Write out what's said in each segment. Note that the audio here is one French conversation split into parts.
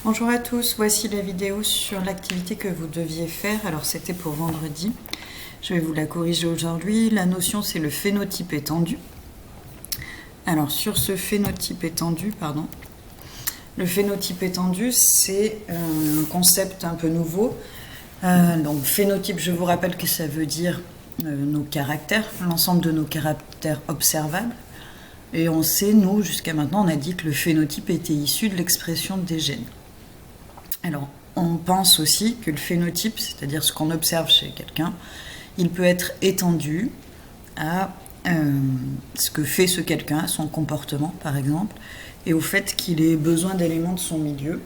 Bonjour à tous, voici la vidéo sur l'activité que vous deviez faire. Alors c'était pour vendredi, je vais vous la corriger aujourd'hui. La notion c'est le phénotype étendu. Alors sur ce phénotype étendu, le phénotype étendu c'est un concept un peu nouveau. Donc phénotype, je vous rappelle que ça veut dire nos caractères, l'ensemble de nos caractères observables. Et on sait, nous, jusqu'à maintenant, on a dit que le phénotype était issu de l'expression des gènes. Alors, on pense aussi que le phénotype, c'est-à-dire ce qu'on observe chez quelqu'un, il peut être étendu à ce que fait ce quelqu'un, son comportement par exemple, et au fait qu'il ait besoin d'éléments de son milieu.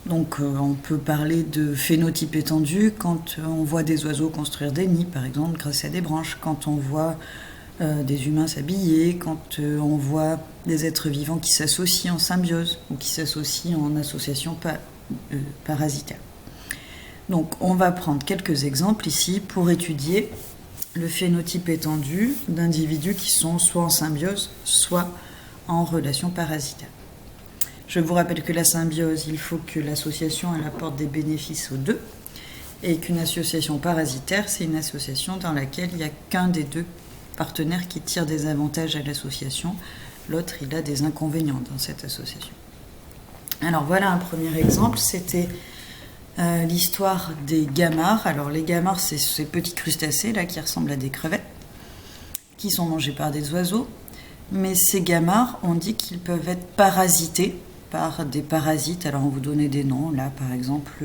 Donc on peut parler de phénotype étendu quand on voit des oiseaux construire des nids, par exemple, grâce à des branches, quand on voit des humains s'habiller, quand on voit des êtres vivants qui s'associent en symbiose ou qui s'associent en association parasitaire. Donc on va prendre quelques exemples ici pour étudier le phénotype étendu d'individus qui sont soit en symbiose, soit en relation parasitaire. Je vous rappelle que la symbiose, il faut que l'association elle apporte des bénéfices aux deux, et qu'une association parasitaire, c'est une association dans laquelle il n'y a qu'un des deux partenaire qui tire des avantages à l'association, l'autre il a des inconvénients dans cette association. Alors voilà un premier exemple, c'était l'histoire des gamars. Alors les gamars, c'est ces petits crustacés là qui ressemblent à des crevettes, qui sont mangés par des oiseaux, mais ces gamars, on dit qu'ils peuvent être parasités par des parasites. Alors on vous donnait des noms, là par exemple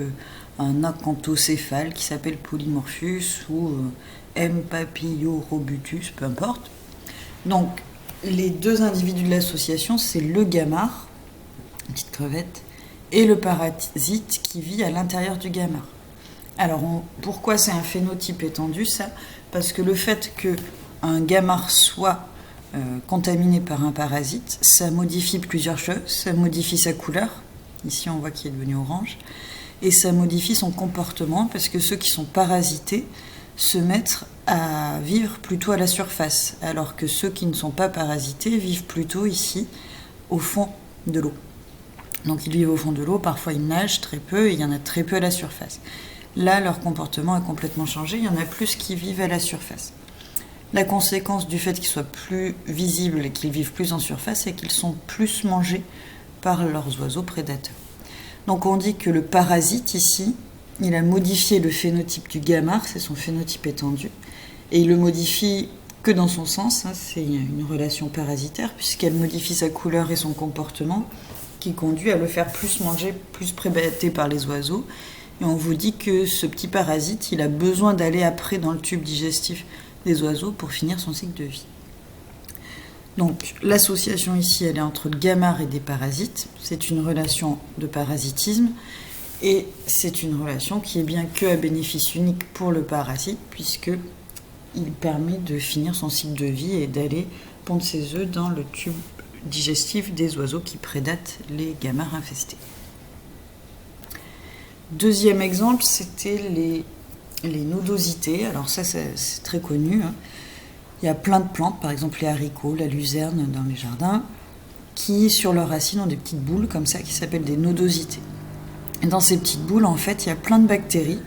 un acanthocéphale qui s'appelle Polymorphus ou M. papillorobutus, peu importe. Donc, les deux individus de l'association, c'est le gamar, une petite crevette, et le parasite qui vit à l'intérieur du gamar. Alors, pourquoi c'est un phénotype étendu, ça ? Parce que le fait qu'un gamar soit contaminé par un parasite, ça modifie plusieurs choses. Ça modifie sa couleur, ici on voit qu'il est devenu orange, et ça modifie son comportement, parce que ceux qui sont parasités se mettre à vivre plutôt à la surface, alors que ceux qui ne sont pas parasités vivent plutôt ici, au fond de l'eau. Donc ils vivent au fond de l'eau, parfois ils nagent très peu, et il y en a très peu à la surface. Là, leur comportement a complètement changé, il y en a plus qui vivent à la surface. La conséquence du fait qu'ils soient plus visibles et qu'ils vivent plus en surface, c'est qu'ils sont plus mangés par leurs oiseaux prédateurs. Donc on dit que le parasite ici, il a modifié le phénotype du gamar, c'est son phénotype étendu, et il le modifie que dans son sens, c'est une relation parasitaire, puisqu'elle modifie sa couleur et son comportement, qui conduit à le faire plus manger, plus prédaté par les oiseaux. Et on vous dit que ce petit parasite, il a besoin d'aller après dans le tube digestif des oiseaux pour finir son cycle de vie. Donc l'association ici, elle est entre le gamar et des parasites, c'est une relation de parasitisme, et c'est une relation qui est bien que à bénéfice unique pour le parasite, puisqu'il permet de finir son cycle de vie et d'aller pondre ses œufs dans le tube digestif des oiseaux qui prédatent les gamars infestés. Deuxième exemple, c'était les nodosités. Alors ça, c'est très connu. Il y a plein de plantes, par exemple les haricots, la luzerne dans les jardins, qui sur leurs racines ont des petites boules comme ça qui s'appellent des nodosités. Et dans ces petites boules, en fait, il y a plein de bactéries.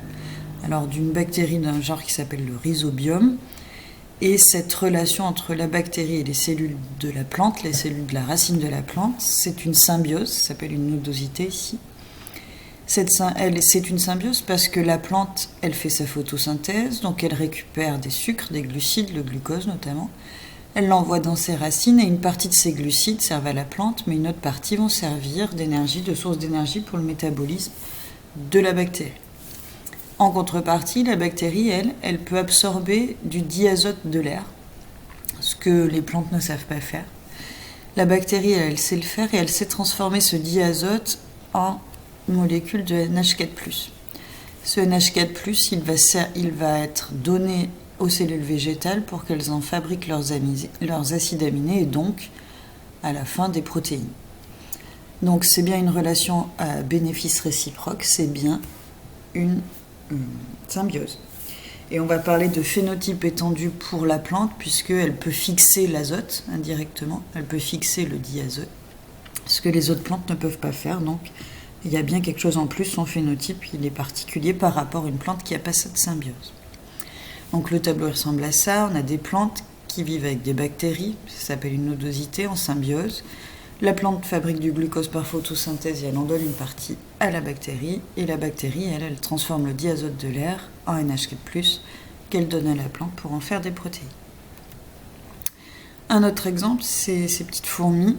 Alors, d'une bactérie d'un genre qui s'appelle le rhizobium. Et cette relation entre la bactérie et les cellules de la plante, les cellules de la racine de la plante, c'est une symbiose, ça s'appelle une nodosité ici. C'est une symbiose parce que la plante, elle fait sa photosynthèse, donc elle récupère des sucres, des glucides, le glucose notamment. Elle l'envoie dans ses racines et une partie de ces glucides servent à la plante, mais une autre partie vont servir de source d'énergie pour le métabolisme de la bactérie. En contrepartie, la bactérie, elle peut absorber du diazote de l'air, ce que les plantes ne savent pas faire. La bactérie, elle sait le faire et elle sait transformer ce diazote en molécule de NH4+. Ce NH4+, il va être donné aux cellules végétales pour qu'elles en fabriquent leurs acides aminés et donc, à la fin, des protéines. Donc c'est bien une relation à bénéfice réciproque, c'est bien une symbiose. Et on va parler de phénotype étendu pour la plante, puisqu'elle peut fixer l'azote indirectement, elle peut fixer le diazote, ce que les autres plantes ne peuvent pas faire, donc il y a bien quelque chose en plus, son phénotype il est particulier par rapport à une plante qui n'a pas cette symbiose. Donc le tableau ressemble à ça, on a des plantes qui vivent avec des bactéries, ça s'appelle une nodosité en symbiose. La plante fabrique du glucose par photosynthèse et elle en donne une partie à la bactérie, et la bactérie, elle transforme le diazote de l'air en NH4+, qu'elle donne à la plante pour en faire des protéines. Un autre exemple, c'est ces petites fourmis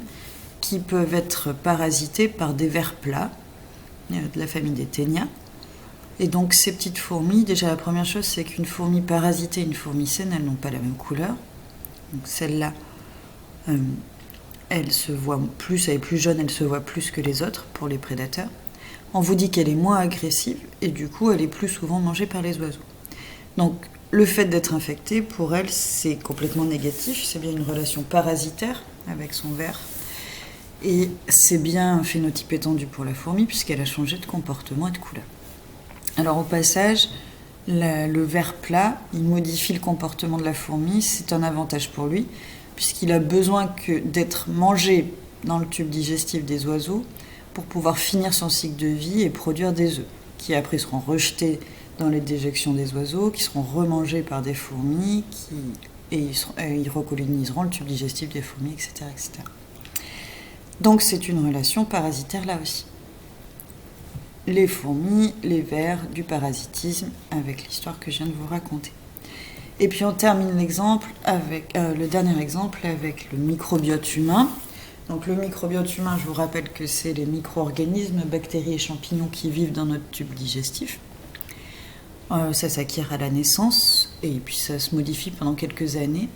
qui peuvent être parasitées par des vers plats, de la famille des ténias. Et donc ces petites fourmis, déjà la première chose, c'est qu'une fourmi parasitée et une fourmi saine, elles n'ont pas la même couleur. Donc celle-là, elle se voit plus, elle est plus jaune, elle se voit plus que les autres pour les prédateurs. On vous dit qu'elle est moins agressive et du coup, elle est plus souvent mangée par les oiseaux. Donc le fait d'être infectée, pour elle, c'est complètement négatif. C'est bien une relation parasitaire avec son ver. Et c'est bien un phénotype étendu pour la fourmi puisqu'elle a changé de comportement et de couleur. Alors au passage, le ver plat, il modifie le comportement de la fourmi. C'est un avantage pour lui puisqu'il a besoin d'être mangé dans le tube digestif des oiseaux pour pouvoir finir son cycle de vie et produire des œufs qui après seront rejetés dans les déjections des oiseaux, qui seront remangés par des fourmis, ils recoloniseront le tube digestif des fourmis, etc., etc. Donc c'est une relation parasitaire là aussi. Les fourmis, les vers, du parasitisme, avec l'histoire que je viens de vous raconter. Et puis on termine l'exemple avec le dernier exemple avec le microbiote humain. Donc le microbiote humain, je vous rappelle que c'est les micro-organismes, bactéries et champignons qui vivent dans notre tube digestif. Ça s'acquiert à la naissance et puis ça se modifie pendant quelques années.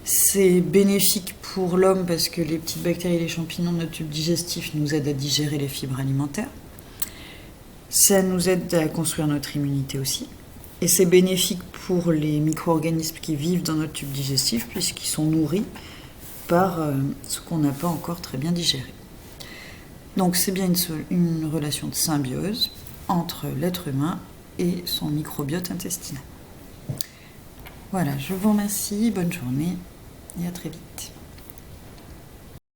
C'est bénéfique pour l'homme parce que les petites bactéries et les champignons de notre tube digestif nous aident à digérer les fibres alimentaires. Ça nous aide à construire notre immunité aussi. Et c'est bénéfique pour les micro-organismes qui vivent dans notre tube digestif puisqu'ils sont nourris par ce qu'on n'a pas encore très bien digéré. Donc c'est bien une relation de symbiose entre l'être humain et son microbiote intestinal. Voilà, je vous remercie, bonne journée et à très vite.